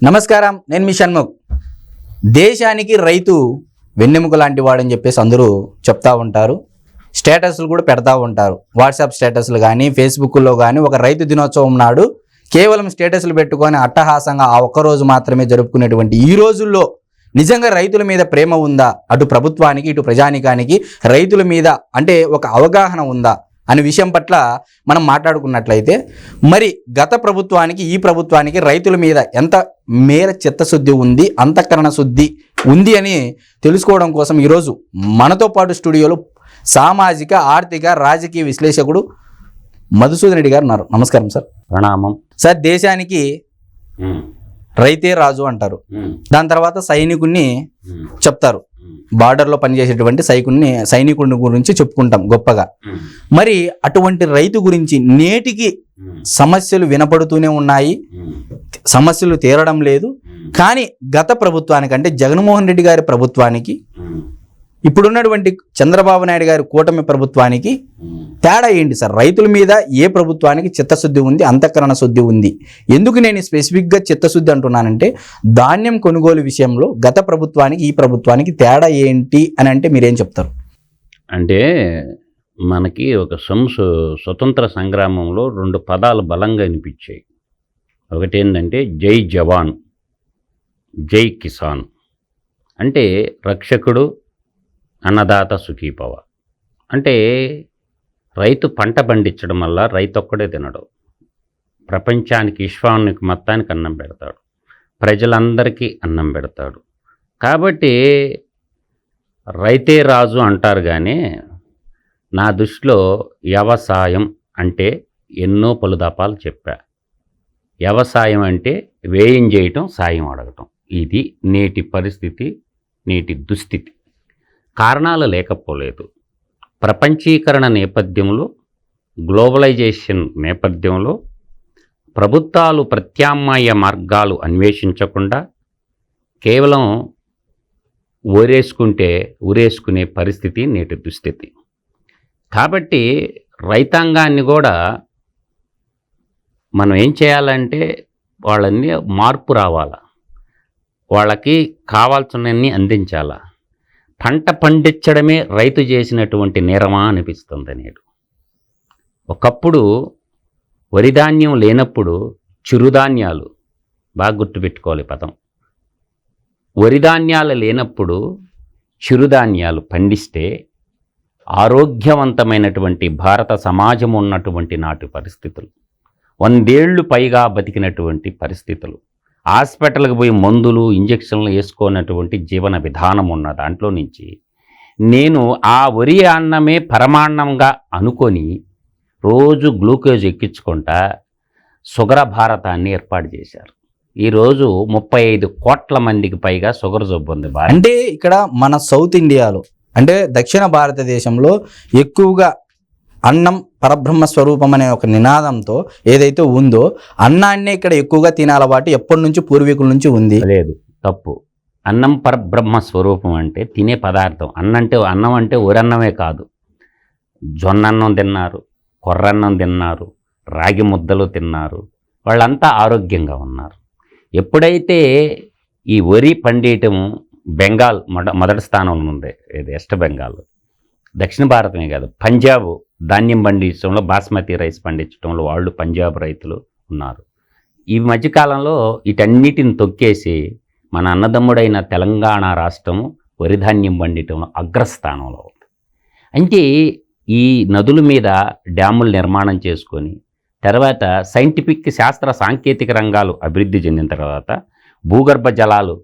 నమస్కారం, నేను మీ షణ్ముఖ్. దేశానికి రైతు వెన్నెముక లాంటి వాడని చెప్పేసి అందరూ చెప్తా ఉంటారు. స్టేటస్లు కూడా పెడతా ఉంటారు. వాట్సాప్ స్టేటస్లు కానీ ఫేస్బుక్లో కానీ ఒక రైతు దినోత్సవం నాడు కేవలం స్టేటస్లు పెట్టుకొని అట్టహాసంగా ఆ ఒక్కరోజు మాత్రమే జరుపుకునేటువంటి ఈ రోజుల్లో నిజంగా రైతుల మీద ప్రేమ ఉందా? అటు ప్రభుత్వానికి ఇటు ప్రజానికానికి రైతుల మీద అంటే ఒక అవగాహన ఉందా అనే విషయం పట్ల మనం మాట్లాడుకున్నట్లయితే మరి గత ప్రభుత్వానికి ఈ ప్రభుత్వానికి రైతుల మీద ఎంత మేర చిత్తశుద్ధి ఉంది, అంతఃకరణ శుద్ధి ఉంది అని తెలుసుకోవడం కోసం ఈరోజు మనతో పాటు స్టూడియోలో సామాజిక ఆర్థిక రాజకీయ విశ్లేషకుడు మధుసూదన్ రెడ్డి గారు ఉన్నారు. నమస్కారం సార్. ప్రణామం సార్. దేశానికి రైతే రాజు అంటారు. దాని తర్వాత సైనికుడిని చెప్తారు. బార్డర్లో పనిచేసేటువంటి సైనికుడిని గురించి చెప్పుకుంటాం గొప్పగా. మరి అటువంటి రైతు గురించి నేటికి సమస్యలు వినపడుతూనే ఉన్నాయి, సమస్యలు తీరడం లేదు. కానీ గత ప్రభుత్వానికి అంటే జగన్మోహన్ రెడ్డి గారి ప్రభుత్వానికి ఇప్పుడున్నటువంటి చంద్రబాబు నాయుడు గారి కూటమి ప్రభుత్వానికి తేడా ఏంటి సార్? రైతుల మీద ఏ ప్రభుత్వానికి చిత్తశుద్ధి ఉంది, అంతఃకరణ శుద్ధి ఉంది? ఎందుకు నేను స్పెసిఫిక్గా చిత్తశుద్ధి అంటున్నానంటే ధాన్యం కొనుగోలు విషయంలో గత ప్రభుత్వానికి ఈ ప్రభుత్వానికి తేడా ఏంటి అని అంటే మీరేం చెప్తారు? అంటే మనకి ఒక స్వతంత్ర సంగ్రామంలో రెండు పదాలు బలంగా వినిపించాయి. ఒకటి ఏంటంటే జై జవాన్, జై కిసాన్. అంటే రక్షకుడు, అన్నదాత సుఖీభవ. అంటే రైతు పంట పండించడం వల్ల రైతు ఒక్కడే తినడు, ప్రపంచానికి విశ్వానికి మొత్తానికి అన్నం పెడతాడు, ప్రజలందరికీ అన్నం పెడతాడు. కాబట్టి రైతే రాజు అంటారు. కానీ నా దృష్టిలో వ్యవసాయం అంటే ఎన్నో పలుదపాలు చెప్పా. వ్యవసాయం అంటే వ్యయం చేయటం, సాయం అడగటం. ఇది నేటి పరిస్థితి, నేటి దుస్థితి. కారణాలు లేకపోలేదు. ప్రపంచీకరణ నేపథ్యంలో, గ్లోబలైజేషన్ నేపథ్యంలో ప్రభుత్వాలు ప్రత్యామ్నాయ మార్గాలు అన్వేషించకుండా కేవలం ఊరేసుకునే పరిస్థితి నేటి దుస్థితి. కాబట్టి రైతాంగాన్ని కూడా మనం ఏం చేయాలంటే వాళ్ళని మార్పు రావాలా, వాళ్ళకి కావాల్సినవన్నీ అందించాలా. పంట పండించడమే రైతు చేసినటువంటి నేరమా అనిపిస్తుంది నేడు. ఒకప్పుడు వరిధాన్యం లేనప్పుడు చిరుధాన్యాలు, బాగా గుర్తుపెట్టుకోవాలి పదం, వరిధాన్యాలు లేనప్పుడు చిరుధాన్యాలు పండిస్తే ఆరోగ్యవంతమైనటువంటి భారత సమాజం ఉన్నటువంటి నాటి పరిస్థితులు, 100 ఏళ్ళు పైగా బతికినటువంటి పరిస్థితులు, హాస్పిటల్కి పోయి మందులు ఇంజక్షన్లు వేసుకోనటువంటి జీవన విధానం ఉన్న దాంట్లో నుంచి నేను ఆ వరి అన్నమే పరమాన్నంగా అనుకొని రోజు గ్లూకోజ్ ఎక్కించుకుంటా షుగర్ భారతాన్ని ఏర్పాటు చేశారు. ఈరోజు 35 కోట్ల మందికి పైగా షుగర్ జబ్బు ఉంది. అంటే ఇక్కడ మన సౌత్ ఇండియాలో అంటే దక్షిణ భారతదేశంలో ఎక్కువగా అన్నం పరబ్రహ్మ స్వరూపం అనే ఒక నినాదంతో ఏదైతే ఉందో అన్నాన్నే ఇక్కడ ఎక్కువగా తినాలవాటు ఎప్పటి నుంచి పూర్వీకుల నుంచి ఉంది. లేదు, తప్పు. అన్నం పరబ్రహ్మ స్వరూపం అంటే తినే పదార్థం. అన్నం అంటే ఊరన్నమే కాదు, జొన్నన్నం తిన్నారు, కొర్రన్నం తిన్నారు, రాగి ముద్దలు తిన్నారు. వాళ్ళంతా ఆరోగ్యంగా ఉన్నారు. ఎప్పుడైతే ఈ వరి పండియటం బెంగాల్ మొదటి స్థానంలో ఉంది, ఇది వెస్ట్ బెంగాల్, దక్షిణ భారతమే కాదు, పంజాబ్ ధాన్యం పండించడంలో, బాస్మతి రైస్ పండించడంలో వాళ్ళు పంజాబ్ రైతులు ఉన్నారు. ఈ మధ్యకాలంలో వీటన్నిటిని తొక్కేసి మన అన్నదమ్ముడైన తెలంగాణ రాష్ట్రము వరి ధాన్యం పండించడంలో అగ్రస్థానంలో ఉంది. అంటే ఈ నదుల మీద డ్యాములు నిర్మాణం చేసుకొని తర్వాత సైంటిఫిక్ శాస్త్ర సాంకేతిక రంగాలు అభివృద్ధి చెందిన తర్వాత భూగర్భ జలాలు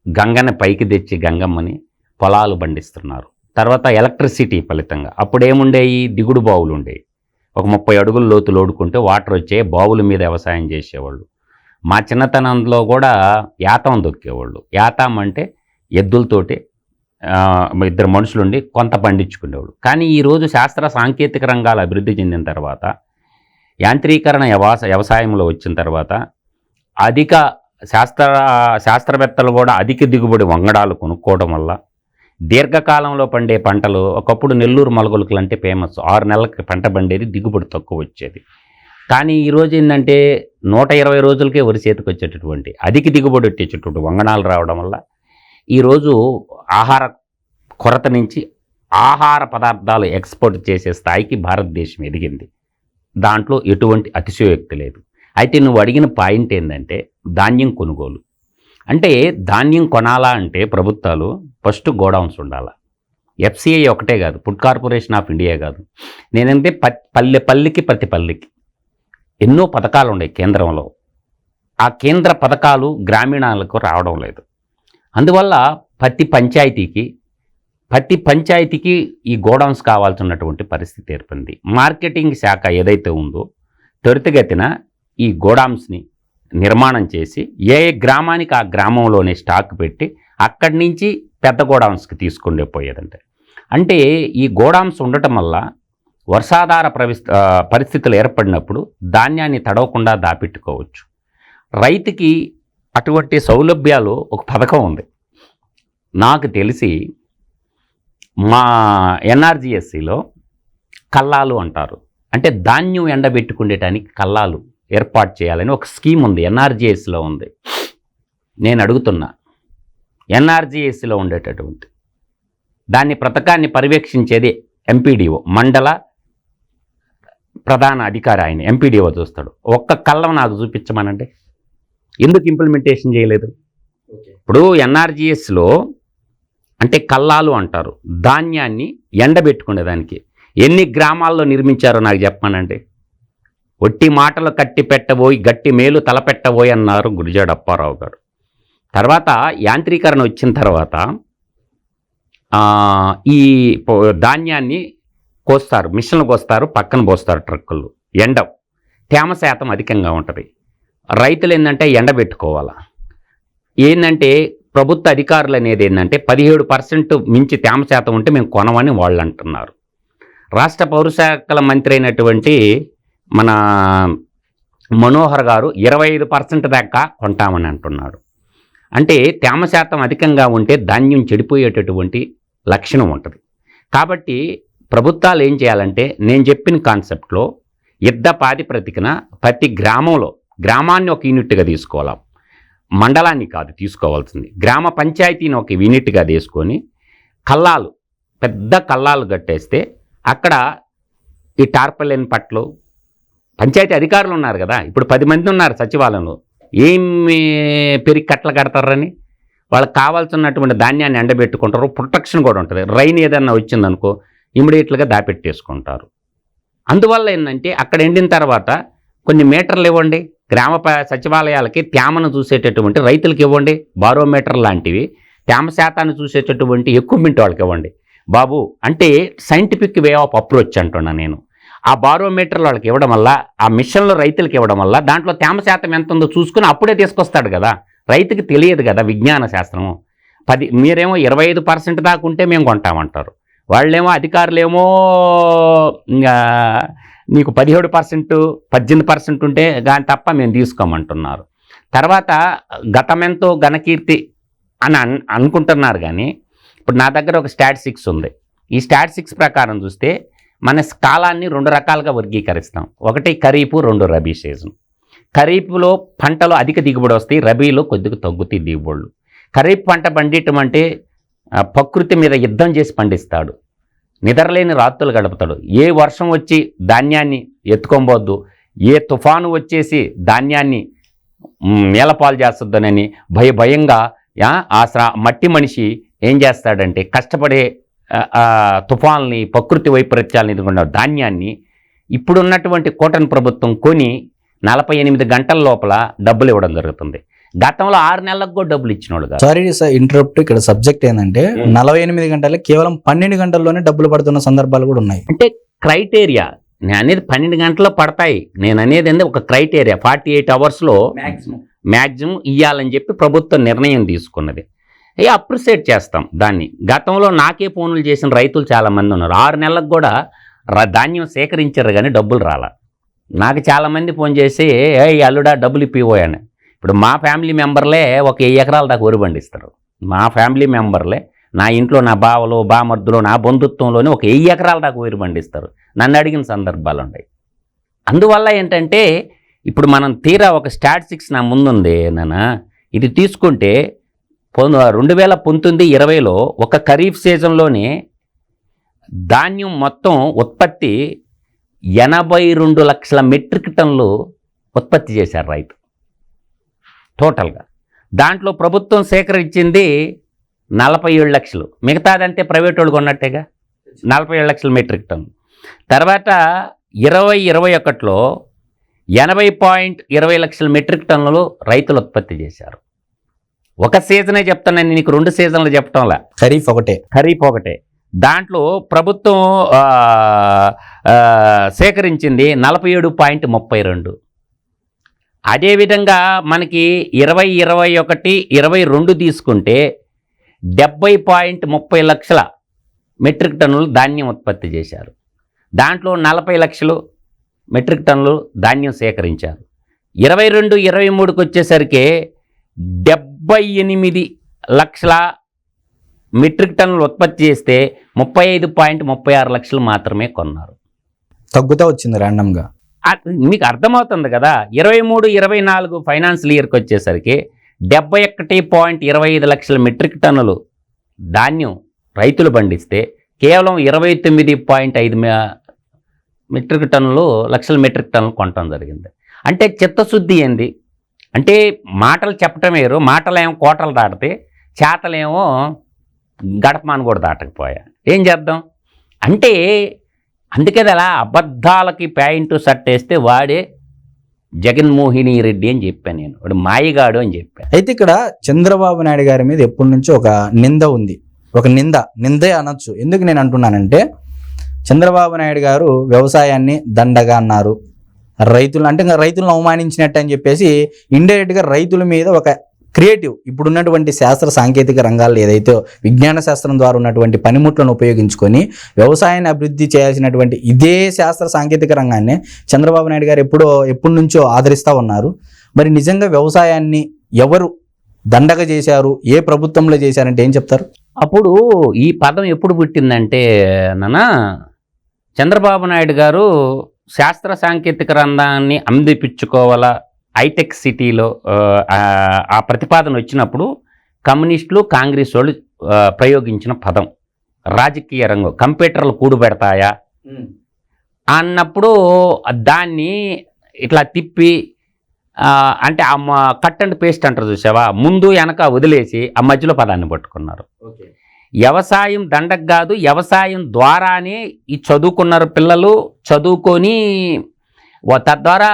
గంగని పైకి తెచ్చి గంగమ్మని పొలాలు పండిస్తున్నారు. తర్వాత ఎలక్ట్రిసిటీ ఫలితంగా అప్పుడేముండేవి, దిగుడు బావులు ఉండేవి. ఒక 30 అడుగుల లోతు లోడుకుంటే వాటర్ వచ్చే బావుల మీద వ్యవసాయం చేసేవాళ్ళు. మా చిన్నతనంలో కూడా యాతం దొక్కేవాళ్ళు. యాతం అంటే ఎద్దులతోటి 2 మనుషులుండి కొంత పండించుకునేవాళ్ళు. కానీ ఈరోజు శాస్త్ర సాంకేతిక రంగాలు అభివృద్ధి చెందిన తర్వాత, యాంత్రీకరణ వ్యవసాయంలో వచ్చిన తర్వాత అధిక శాస్త్రవేత్తలు కూడా అధిక దిగుబడి వంగడాలు కొనుక్కోవడం వల్ల దీర్ఘకాలంలో పండే పంటలు, ఒకప్పుడు నెల్లూరు మొలగొలుకులు అంటే ఫేమస్, 6 నెలలకి పంట పండేది, దిగుబడి తక్కువ వచ్చేది. కానీ ఈరోజు ఏంటంటే 120 రోజులకే వరి చేతికి వచ్చేటటువంటి అధిక దిగుబడి వచ్చేటటువంటి వంగనాలు రావడం వల్ల ఈరోజు ఆహార కొరత నుంచి ఆహార పదార్థాలు ఎక్స్పోర్ట్ చేసే స్థాయికి భారతదేశం ఎదిగింది. దాంట్లో ఎటువంటి అతిశయోక్తి లేదు. అయితే నువ్వు అడిగిన పాయింట్ ఏంటంటే ధాన్యం కొనుగోలు. అంటే ధాన్యం కొనాలా అంటే ప్రభుత్వాలు ఫస్ట్ గోడౌన్స్ ఉండాలా. ఎఫ్సిఐ ఒకటే కాదు, ఫుడ్ కార్పొరేషన్ ఆఫ్ ఇండియా కాదు, నేనంటే పల్లెకి ప్రతి పల్లెకి ఎన్నో పథకాలు ఉన్నాయి కేంద్రంలో. ఆ కేంద్ర పథకాలు గ్రామీణాలకు రావడం లేదు. అందువల్ల ప్రతి పంచాయతీకి ఈ గోడౌన్స్ కావాల్సినటువంటి పరిస్థితి ఏర్పడింది. మార్కెటింగ్ శాఖ ఏదైతే ఉందో త్వరితగతిన ఈ గోడౌన్స్ని నిర్మాణం చేసి ఏ గ్రామానికి ఆ గ్రామంలోనే స్టాక్ పెట్టి అక్కడి నుంచి పెద్ద గోడౌన్స్కి తీసుకుండే పోయేదంటే. అంటే ఈ గోడౌన్స్ ఉండటం వల్ల వర్షాధార పరిస్థితులు ఏర్పడినప్పుడు ధాన్యాన్ని తడవకుండా దాపెట్టుకోవచ్చు. రైతుకి అటువంటి సౌలభ్యాలు ఒక పథకం ఉంది. నాకు తెలిసి మా ఎన్ఆర్జిఎస్సిలో కల్లాలు అంటారు, అంటే ధాన్యం ఎండబెట్టుకునేటానికి కల్లాలు ఏర్పాటు చేయాలని ఒక స్కీమ్ ఉంది, ఎన్ఆర్జిఎస్లో ఉంది. నేను అడుగుతున్నా, ఎన్ఆర్జిఎస్లో ఉండేటటువంటి దాన్ని పథకాన్ని పర్యవేక్షించేది ఎంపీడీఓ, మండల ప్రధాన అధికారి. ఆయన ఎంపీడీఓ చూస్తాడు. ఒక్క కల్లం నాకు చూపించమనండి, ఎందుకు ఇంప్లిమెంటేషన్ చేయలేదు? ఇప్పుడు ఎన్ఆర్జిఎస్లో అంటే కల్లాలు అంటారు, ధాన్యాన్ని ఎండబెట్టుకునేదానికి ఎన్ని గ్రామాల్లో నిర్మించారో నాకు చెప్పమనండి. ఒట్టి మాటలు కట్టి పెట్టబోయి గట్టి మేలు తలపెట్టబోయి అన్నారు గురిజాడ అప్పారావు గారు. తర్వాత యాంత్రీకరణ వచ్చిన తర్వాత ఈ ధాన్యాన్ని కోస్తారు, మిషన్లు కోస్తారు, పక్కన పోస్తారు ట్రక్కులు. తేమ శాతం అధికంగా ఉంటుంది. రైతులు ఏంటంటే ఎండబెట్టుకోవాలా. ఏంటంటే ప్రభుత్వ అధికారులు అనేది ఏంటంటే 17% మించి తేమ శాతం ఉంటే మేము కొనమని వాళ్ళు అంటున్నారు. రాష్ట్ర పౌరశాఖల మంత్రి అయినటువంటి మన మనోహర్ గారు 25% దాకా కొంటామని అంటున్నాడు. అంటే తేమ శాతం అధికంగా ఉంటే ధాన్యం చెడిపోయేటటువంటి లక్షణం ఉంటుంది. కాబట్టి ప్రభుత్వాలు ఏం చేయాలంటే నేను చెప్పిన కాన్సెప్ట్లో యుద్ధ ప్రాతిపదికన ప్రతి గ్రామాన్ని ఒక యూనిట్గా తీసుకోవాలి. మండలాన్ని కాదు తీసుకోవాల్సింది, గ్రామ పంచాయతీని ఒక యూనిట్గా తీసుకొని కల్లాలు, పెద్ద కల్లాలు కట్టేస్తే అక్కడ ఈ టార్పలిన్ పట్లు పంచాయతీ అధికారులు ఉన్నారు కదా, ఇప్పుడు 10 మంది ఉన్నారు సచివాలయంలో, ఏమి పెరిగి కట్టలు కడతారని వాళ్ళకి కావాల్సినటువంటి ధాన్యాన్ని ఎండబెట్టుకుంటారు. ప్రొటెక్షన్ కూడా ఉంటుంది. రైన్ ఏదన్నా వచ్చిందనుకో ఇమీడియట్గా దాపెట్టేసుకుంటారు. అందువల్ల ఏంటంటే అక్కడ ఎండిన తర్వాత కొన్ని మీటర్లు ఇవ్వండి, గ్రామ సచివాలయాలకి తేమను చూసేటటువంటి రైతులకి ఇవ్వండి, బారోమీటర్ లాంటివి తేమ శాతాన్ని చూసేటటువంటి ఎక్విప్మెంట్ వాళ్ళకి ఇవ్వండి బాబు. అంటే సైంటిఫిక్ వే ఆఫ్ అప్రోచ్ అంటున్నా నేను. ఆ బారోమీటర్లు వాళ్ళకి ఇవ్వడం వల్ల, ఆ మిషన్లు రైతులకి ఇవ్వడం వల్ల దాంట్లో తేమ శాతం ఎంత ఉందో చూసుకుని అప్పుడే తీసుకొస్తాడు కదా. రైతుకి తెలియదు కదా విజ్ఞాన శాస్త్రము. మీరేమో 25% దాకా ఉంటే మేము కొంటామంటారు, వాళ్ళేమో అధికారులేమో నీకు 17%, 18% ఉంటే దాని తప్ప మేము తీసుకోమంటున్నారు. తర్వాత గతమెంతో ఘనకీర్తి అని అనుకుంటున్నారు. కానీ ఇప్పుడు నా దగ్గర ఒక స్టాటిస్టిక్స్ ఉంది. ఈ స్టాటిస్టిక్స్ ప్రకారం చూస్తే మన కాలాన్ని 2 రకాలుగా వర్గీకరిస్తాం. ఒకటి ఖరీఫ్, 2 రబీ సీజన్. ఖరీఫ్లో పంటలు అధిక దిగుబడి వస్తాయి, రబీలో కొద్దిగా తగ్గుతాయి దిగుబడులు. ఖరీఫ్ పంట పండియటం అంటే ప్రకృతి మీద యుద్ధం చేసి పండిస్తాడు, నిద్రలేని రాత్రులు గడుపుతాడు. ఏ వర్షం వచ్చి ధాన్యాన్ని ఎత్తుకోబోద్దు, ఏ తుఫాను వచ్చేసి ధాన్యాన్ని నేలపాలు చేస్తుందనని భయంగా మట్టి మనిషి ఏం చేస్తాడంటే కష్టపడే తుఫాన్లని, ప్రకృతి వైపరీత్యాలను ఎదుర్కొన్న ధాన్యాన్ని ఇప్పుడున్నటువంటి కూటమి ప్రభుత్వం కొని 48 గంటల లోపల డబ్బులు ఇవ్వడం జరుగుతుంది. గతంలో 6 నెలలకు కూడా డబ్బులు ఇచ్చినోడు కాదు. Sorry interrupt. ఇక్కడ సబ్జెక్ట్ ఏంటంటే 48 గంటలు కేవలం 12 గంటల్లోనే డబ్బులు పడుతున్న సందర్భాలు కూడా ఉన్నాయి. అంటే క్రైటీరియా నేను అనేది 12 గంటల్లో పడతాయి. నేను అనేది ఒక క్రైటీరియా 48 అవర్స్లో మ్యాక్సిమం ఇవ్వాలని చెప్పి ప్రభుత్వం నిర్ణయం తీసుకున్నది. అప్రిషియేట్ చేస్తాం దాన్ని. గతంలో నాకే ఫోన్లు చేసిన రైతులు చాలామంది ఉన్నారు. 6 నెలలకు కూడా ధాన్యం సేకరించారు కానీ డబ్బులు రాలా. నాకు చాలామంది ఫోన్ చేసి అల్లుడా డబ్బులు ఇప్పిపోయాను. ఇప్పుడు మా ఫ్యామిలీ మెంబర్లే ఒక 1000 ఎకరాల దాకా వరి పండిస్తారు. మా ఫ్యామిలీ మెంబర్లే, నా ఇంట్లో నా బావలు, బామర్దులు, నా బంధుత్వంలోనే ఒక 1000 ఎకరాల దాకా వరి పండిస్తారు. నన్ను అడిగిన సందర్భాలు ఉన్నాయి. అందువల్ల ఏంటంటే ఇప్పుడు మనం తీరా ఒక స్టాటిస్టిక్స్ నా ముందుంది నాన్న, ఇది తీసుకుంటే 2019-20లో ఒక ఖరీఫ్ సీజన్లోనే ధాన్యం మొత్తం ఉత్పత్తి 82 లక్షల మెట్రిక్ టన్నులు ఉత్పత్తి చేశారు రైతు టోటల్గా. దాంట్లో ప్రభుత్వం సేకరించింది 47 లక్షలు, మిగతాదంటే ప్రైవేట్ వాళ్ళు కొన్నట్టేగా 47 లక్షల మెట్రిక్ టన్ను. తర్వాత 2021లో 80.20 లక్షల మెట్రిక్ టన్నులు రైతులు ఉత్పత్తి చేశారు. ఒక సీజనే చెప్తాను, నీకు 2 సీజన్లు చెప్పటంలా, ఖరీఫ్ ఒకటే. దాంట్లో ప్రభుత్వం సేకరించింది 47.32. అదేవిధంగా మనకి 2021-22 తీసుకుంటే 70.30 లక్షల మెట్రిక్ టన్నులు ధాన్యం ఉత్పత్తి చేశారు. దాంట్లో 40 లక్షలు మెట్రిక్ టన్నులు ధాన్యం సేకరించారు. 22-23కి వచ్చేసరికి 78 లక్షల మెట్రిక్ టన్నులు ఉత్పత్తి చేస్తే 35.36 లక్షలు మాత్రమే కొన్నారు. తగ్గుతూ వచ్చింది ర్యాండమ్గా. మీకు అర్థమవుతుంది కదా. 23-24 ఫైనాన్షియల్ ఇయర్కి వచ్చేసరికి 71.25 లక్షల మెట్రిక్ టన్నులు ధాన్యం రైతులు పండిస్తే కేవలం 29.5 లక్షల మెట్రిక్ టన్నులు కొనటం జరిగింది. అంటే చిత్తశుద్ధి ఏంది అంటే మాటలు చెప్పటం వేరు, మాటలేమో కోటలు దాటితే చేతలేమో గడపమాను కూడా దాటకపోయా. ఏం చేద్దాం అంటే అందుకే అలా అబద్ధాలకి ప్యాంటు షర్ట్ వేస్తే వాడే జగన్మోహిని రెడ్డి అని చెప్పాను నేను, వాడు మాయగాడు అని చెప్పాను. అయితే ఇక్కడ చంద్రబాబు నాయుడు గారి మీద ఎప్పటి నుంచో ఒక నింద ఉంది, ఒక నిందే అనొచ్చు. ఎందుకు నేను అంటున్నానంటే చంద్రబాబు నాయుడు గారు వ్యవసాయాన్ని దండగా అన్నారు, రైతులను అవమానించినట్టు అని చెప్పేసి ఇండైరెక్ట్గా రైతుల మీద ఒక క్రియేటివ్ ఇప్పుడున్నటువంటి శాస్త్ర సాంకేతిక రంగాల్లో ఏదైతే విజ్ఞాన శాస్త్రం ద్వారా ఉన్నటువంటి పనిముట్లను ఉపయోగించుకొని వ్యవసాయాన్ని అభివృద్ధి చేయాల్సినటువంటి ఇదే శాస్త్ర సాంకేతిక రంగాన్ని చంద్రబాబు నాయుడు గారు ఎప్పటి నుంచో ఆదరిస్తూ ఉన్నారు. మరి నిజంగా వ్యవసాయాన్ని ఎవరు దండగా చేశారు, ఏ ప్రభుత్వంలో చేశారంటే ఏం చెప్తారు? అప్పుడు ఈ పదం ఎప్పుడు పుట్టిందంటే నాన్న, చంద్రబాబు నాయుడు గారు శాస్త్ర సాంకేతిక రంగాన్ని అందిపించుకోవాలా హైటెక్ సిటీలో ఆ ప్రతిపాదన వచ్చినప్పుడు కమ్యూనిస్టులు కాంగ్రెస్ వాళ్ళు ప్రయోగించిన పదం రాజకీయ రంగం కంప్యూటర్లు కూడుబెడతాయా అన్నప్పుడు దాన్ని ఇట్లా తిప్పి అంటే ఆ కట్ అండ్ పేస్ట్ అంటారు చూసావా, ముందు వెనక వదిలేసి ఆ మధ్యలో పదాన్ని పట్టుకున్నారు. వ్యవసాయం దండకు కాదు, వ్యవసాయం ద్వారానే ఈ చదువుకున్నారు పిల్లలు, చదువుకొని తద్వారా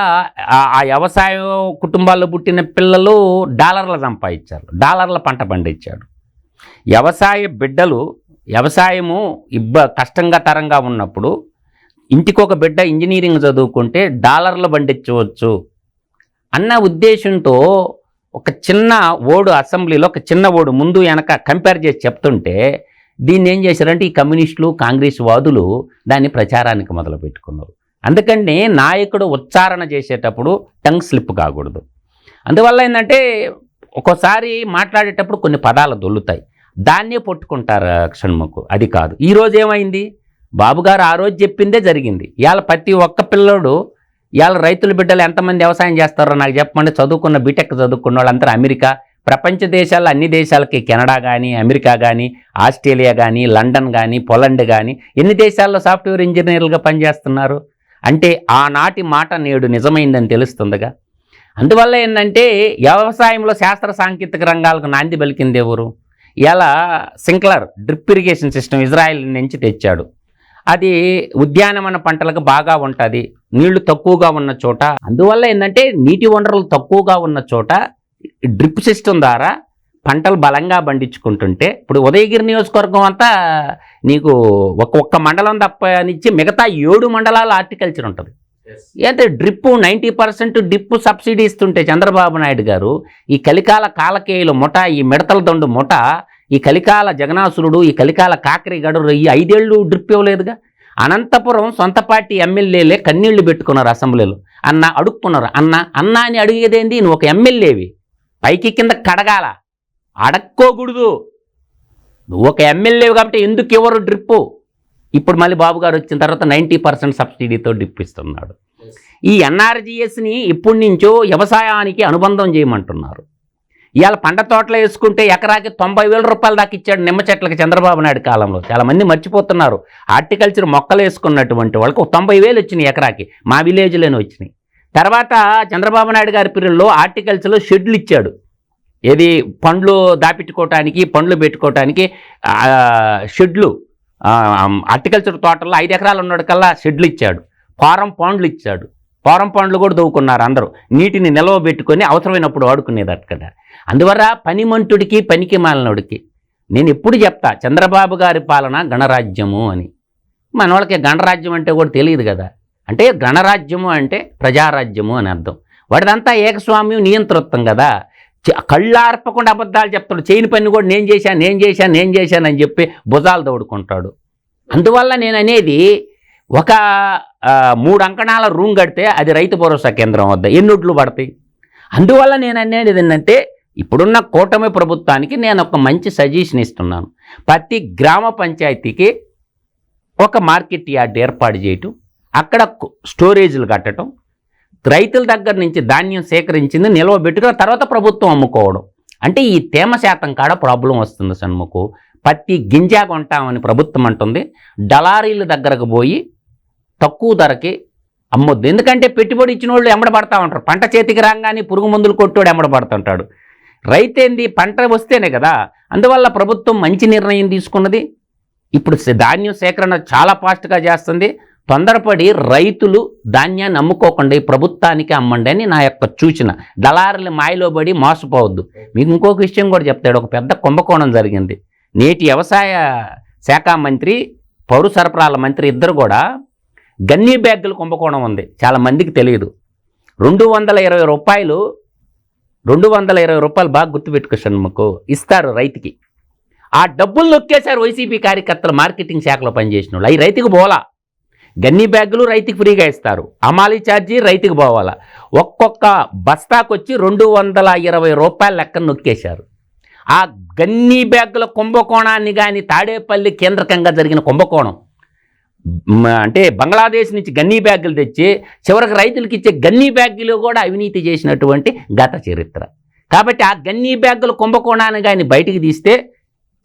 ఆ వ్యవసాయ కుటుంబాల్లో పుట్టిన పిల్లలు డాలర్లు సంపాదించారు, డాలర్ల పంట పండించాడు. వ్యవసాయ బిడ్డలు వ్యవసాయము కష్టంగా తరంగా ఉన్నప్పుడు ఇంటికొక బిడ్డ ఇంజనీరింగ్ చదువుకుంటే డాలర్లు పండించవచ్చు అన్న ఉద్దేశంతో ఒక చిన్న ఓడు అసెంబ్లీలో ఒక చిన్న ఓడు ముందు వెనక కంపేర్ చేసి చెప్తుంటే దీన్ని ఏం చేశారంటే ఈ కమ్యూనిస్టులు కాంగ్రెస్ వాదులు దాన్ని ప్రచారానికి మొదలు పెట్టుకున్నారు. అందుకని నాయకుడు ఉచ్చారణ చేసేటప్పుడు టంగ్ స్లిప్ కాకూడదు. అందువల్ల ఏంటంటే ఒక్కోసారి మాట్లాడేటప్పుడు కొన్ని పదాలు దొల్లుతాయి, దాన్నే పట్టుకుంటారు షణ్ముఖ్. అది కాదు. ఈరోజు ఏమైంది, బాబుగారు ఆ రోజు చెప్పిందే జరిగింది. ఇవాళ ప్రతి ఒక్క పిల్లోడు ఇవాళ రైతుల బిడ్డలు ఎంతమంది వ్యవసాయం చేస్తారో నాకు చెప్పండి. చదువుకున్న బీటెక్ చదువుకున్న వాళ్ళందరూ అమెరికా, ప్రపంచ దేశాల్లో అన్ని దేశాలకి కెనడా కానీ, అమెరికా కానీ, ఆస్ట్రేలియా కానీ, లండన్ కానీ, పోలాండ్ కానీ ఎన్ని దేశాల్లో సాఫ్ట్వేర్ ఇంజనీర్లుగా పనిచేస్తున్నారు. అంటే ఆనాటి మాట నేడు నిజమైందని తెలుస్తుందిగా. అందువల్ల ఏంటంటే వ్యవసాయంలో శాస్త్ర సాంకేతిక రంగాలకు నాంది పలికింది ఎవరు? ఇలా sprinkler drip irrigation system Israel నుంచి తెచ్చాడు. అది ఉద్యానవన పంటలకు బాగా ఉంటుంది, నీళ్లు తక్కువగా ఉన్న చోట. అందువల్ల ఏంటంటే నీటి వనరులు తక్కువగా ఉన్న చోట డ్రిప్ సిస్టమ్ ద్వారా పంటలు బలంగా పండించుకుంటుంటే, ఇప్పుడు ఉదయగిరి నియోజకవర్గం అంతా నీకు ఒక్క మండలం తప్పనిచ్చి మిగతా 7 మండలాలు హార్టికల్చర్ ఉంటుంది. అయితే డ్రిప్ 90% డ్రిప్ సబ్సిడీ ఇస్తుంటే చంద్రబాబు నాయుడు గారు ఈ కలికాల కాలకేయుల ముఠ, ఈ మిడతల దండు ముఠ, ఈ కలికాల జగనాసురుడు, ఈ కలికాల కాకరి గడురు ఈ 5 ఏళ్ళు డ్రిప్ ఇవ్వలేదుగా. అనంతపురం సొంత పార్టీ ఎమ్మెల్యేలే కన్నీళ్లు పెట్టుకున్నారు అసెంబ్లీలో. అడుక్కున్నారు. అన్న అని అడిగేదేంది? నువ్వు ఒక ఎమ్మెల్యేవి, పైకి కింద కడగాల, అడక్కోకూడదు. నువ్వు ఒక ఎమ్మెల్యేవి కాబట్టి ఎందుకు ఇవ్వరు డ్రిప్పు? ఇప్పుడు మళ్ళీ బాబు గారు వచ్చిన తర్వాత 90% సబ్సిడీతో డ్రిప్ ఇస్తున్నాడు. ఈ ఎన్ఆర్జీఎస్ని ఇప్పటి నుంచో వ్యవసాయానికి అనుబంధం చేయమంటున్నారు. ఇవాళ పంట తోటలు వేసుకుంటే ఎకరాకి 90,000 రూపాయలు దాకా ఇచ్చాడు నిమ్మ చెట్లకి చంద్రబాబు నాయుడు కాలంలో. చాలామంది మర్చిపోతున్నారు. హార్టికల్చర్ మొక్కలు వేసుకున్నటువంటి వాళ్ళకి 90,000 వచ్చినాయి ఎకరాకి, మా విలేజ్లోనే వచ్చినాయి. తర్వాత చంద్రబాబు నాయుడు గారి పీరియడ్లో హార్టికల్చర్లో షెడ్లు ఇచ్చాడు. ఏది పండ్లు దాపెట్టుకోవటానికి, పండ్లు పెట్టుకోవటానికి షెడ్లు, హార్టికల్చర్ తోటల్లో 5 ఎకరాలు ఉన్నోడికల్లా షెడ్లు ఇచ్చాడు. ఫారం పండ్లు ఇచ్చాడు. ఫారం పండ్లు కూడా దవ్వుకున్నారు అందరూ, నీటిని నిల్వ పెట్టుకొని అవసరమైనప్పుడు వాడుకునేది అక్కడ. అందువల్ల పనిమంతుడికి పనికి మాలినోడికి నేను ఎప్పుడు చెప్తా, చంద్రబాబు గారి పాలన గణరాజ్యము అని. మన వాళ్ళకి గణరాజ్యం అంటే కూడా తెలియదు కదా. అంటే గణరాజ్యము అంటే ప్రజారాజ్యము అని అర్థం. వాడిదంతా ఏకస్వామ్యం, నియంతృత్వం కదా. కళ్ళార్పకుండా అబద్ధాలు చెప్తాడు. చేయని పని కూడా నేను చేశాను అని చెప్పి భుజాలు తోడుకుంటాడు. అందువల్ల నేను అనేది, ఒక 3 అంకణాల రూమ్ కడితే అది రైతు భరోసా కేంద్రం వద్ద ఎన్నొడ్లు పడతాయి. అందువల్ల నేను అనేది ఏంటంటే, ఇప్పుడున్న కూటమి ప్రభుత్వానికి నేను ఒక మంచి సజెషన్ ఇస్తున్నాను. ప్రతి గ్రామ పంచాయతీకి ఒక మార్కెట్ యార్డ్ ఏర్పాటు చేయటం, అక్కడ స్టోరేజ్లు కట్టడం, రైతుల దగ్గర నుంచి ధాన్యం సేకరించింది నిల్వ పెట్టుకుని తర్వాత ప్రభుత్వం అమ్ముకోవడం. అంటే ఈ తేమ శాతం కాడ ప్రాబ్లం వస్తుంది సన్ముకు. పత్తి గింజ కొంటామని ప్రభుత్వం అంటుంది, దళారీల దగ్గరకు పోయి తక్కువ ధరకి అమ్మొద్దు. ఎందుకంటే పెట్టుబడి ఇచ్చిన వాళ్ళు ఎమ్మడబడతా ఉంటారు. పంట చేతికి రాగానే పురుగు మందులు కొట్టోడు ఎమ్మడబడుతుంటాడు. రైతేంది, పంట వస్తేనే కదా. అందువల్ల ప్రభుత్వం మంచి నిర్ణయం తీసుకున్నది. ఇప్పుడు ధాన్యం సేకరణ చాలా ఫాస్ట్గా చేస్తుంది. తొందరపడి రైతులు ధాన్యాన్ని అమ్ముకోకుండా ప్రభుత్వానికి అమ్మండి అని నా యొక్క సూచన. దళారుల మాయలో పడి మోసపోవద్దు. మీకు ఇంకొక విషయం కూడా చెప్తాడు. ఒక పెద్ద కుంభకోణం జరిగింది. నేటి వ్యవసాయ శాఖ మంత్రి, పౌర సరఫరాల మంత్రి ఇద్దరు కూడా గన్నీ బ్యాగుల కుంభకోణం ఉంది. చాలామందికి తెలియదు. 220 రూపాయలు, 220 రూపాయలు బాగా గుర్తుపెట్టుకో షణ్ముఖు, ఇస్తారు రైతుకి. ఆ డబ్బులు నొక్కేశారు వైసీపీ కార్యకర్తలు, మార్కెటింగ్ శాఖలో పనిచేసిన వాళ్ళు. అవి రైతుకు పోలా. గన్నీ బ్యాగులు రైతుకి ఫ్రీగా ఇస్తారు, అమాలీ ఛార్జీ రైతుకు పోవాలా. ఒక్కొక్క బస్తాకు వచ్చి 220 రూపాయల లెక్కన నొక్కేశారు. ఆ గన్నీ బ్యాగుల కుంభకోణాన్ని కానీ, తాడేపల్లి కేంద్రకంగా జరిగిన కుంభకోణం, అంటే బంగ్లాదేశ్ నుంచి గన్నీ బ్యాగులు తెచ్చి చివరికి రైతులకు ఇచ్చే గన్నీ బ్యాగులు కూడా అవినీతి చేసినటువంటి గత చరిత్ర. కాబట్టి ఆ గన్నీ బ్యాగుల కుంభకోణాన్ని కానీ బయటికి తీస్తే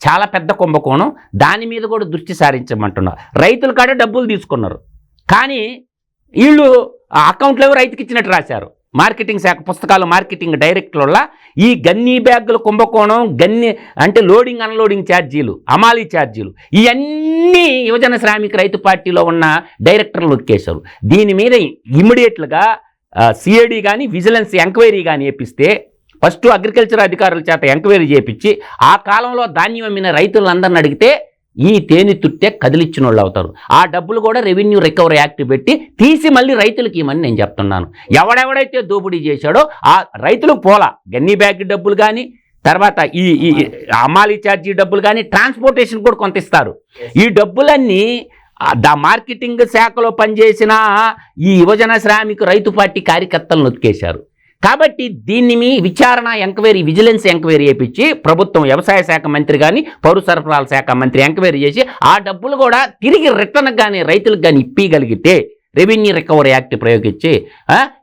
చాలా పెద్ద కుంభకోణం. దాని మీద కూడా దృష్టి సారించమంటున్నారు. రైతుల కాడ డబ్బులు తీసుకున్నారు, కానీ వీళ్ళు అకౌంట్లో రైతుకి ఇచ్చినట్టు రాశారు. మార్కెటింగ్ శాఖ పుస్తకాలు, మార్కెటింగ్ డైరెక్టర్ల ఈ గన్నీ బ్యాగుల కుంభకోణం, గన్నీ అంటే లోడింగ్ అన్లోడింగ్ ఛార్జీలు, అమాలీ ఛార్జీలు, ఇవన్నీ యువజన శ్రామిక రైతు పార్టీలో ఉన్న డైరెక్టర్లు నొక్కేశారు. దీని మీద ఇమ్మీడియట్లుగా సిఐడి కానీ, విజిలెన్స్ ఎంక్వైరీ కానీ వేపిస్తే, ఫస్ట్ అగ్రికల్చర్ అధికారుల చేత ఎంక్వైరీ చేయించి ఆ కాలంలో ధాన్యం అమ్మిన రైతులందరిని అడిగితే ఈ తేనె తుట్టే కదిలిచ్చిన వాళ్ళు అవుతారు. ఆ డబ్బులు కూడా రెవెన్యూ రికవరీ యాక్ట్ పెట్టి తీసి మళ్ళీ రైతులకి ఇవ్వమని నేను చెప్తున్నాను. ఎవడెవడైతే దోపిడీ చేశాడో ఆ రైతులకు పోలా. గన్నీ బ్యాగ్ డబ్బులు కానీ, తర్వాత ఈ అమాలీ ఛార్జీ డబ్బులు కానీ, ట్రాన్స్పోర్టేషన్ కూడా కొంత ఇస్తారు. ఈ డబ్బులన్నీ మార్కెటింగ్ శాఖలో పనిచేసిన ఈ యువజన శ్రామిక రైతు పార్టీ కార్యకర్తలు నొక్కేశారు. కాబట్టి దీన్ని మీ విచారణ ఎంక్వైరీ, విజిలెన్స్ ఎంక్వైరీ చేయించి ప్రభుత్వం, వ్యవసాయ శాఖ మంత్రి కానీ, పౌర సరఫరాల శాఖ మంత్రి ఎంక్వైరీ చేసి ఆ డబ్బులు కూడా తిరిగి రిటర్న్ కానీ రైతులకు కానీ ఇప్పగలిగితే రెవెన్యూ రికవరీ యాక్ట్ ప్రయోగించి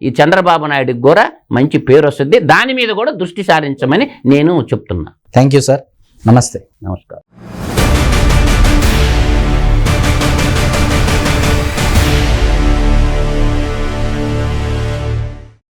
ఈ చంద్రబాబు నాయుడుకి కూడా మంచి పేరు వస్తుంది. దాని మీద కూడా దృష్టి సారించమని నేను చెప్తున్నా. Thank you sir. నమస్తే. నమస్కారం.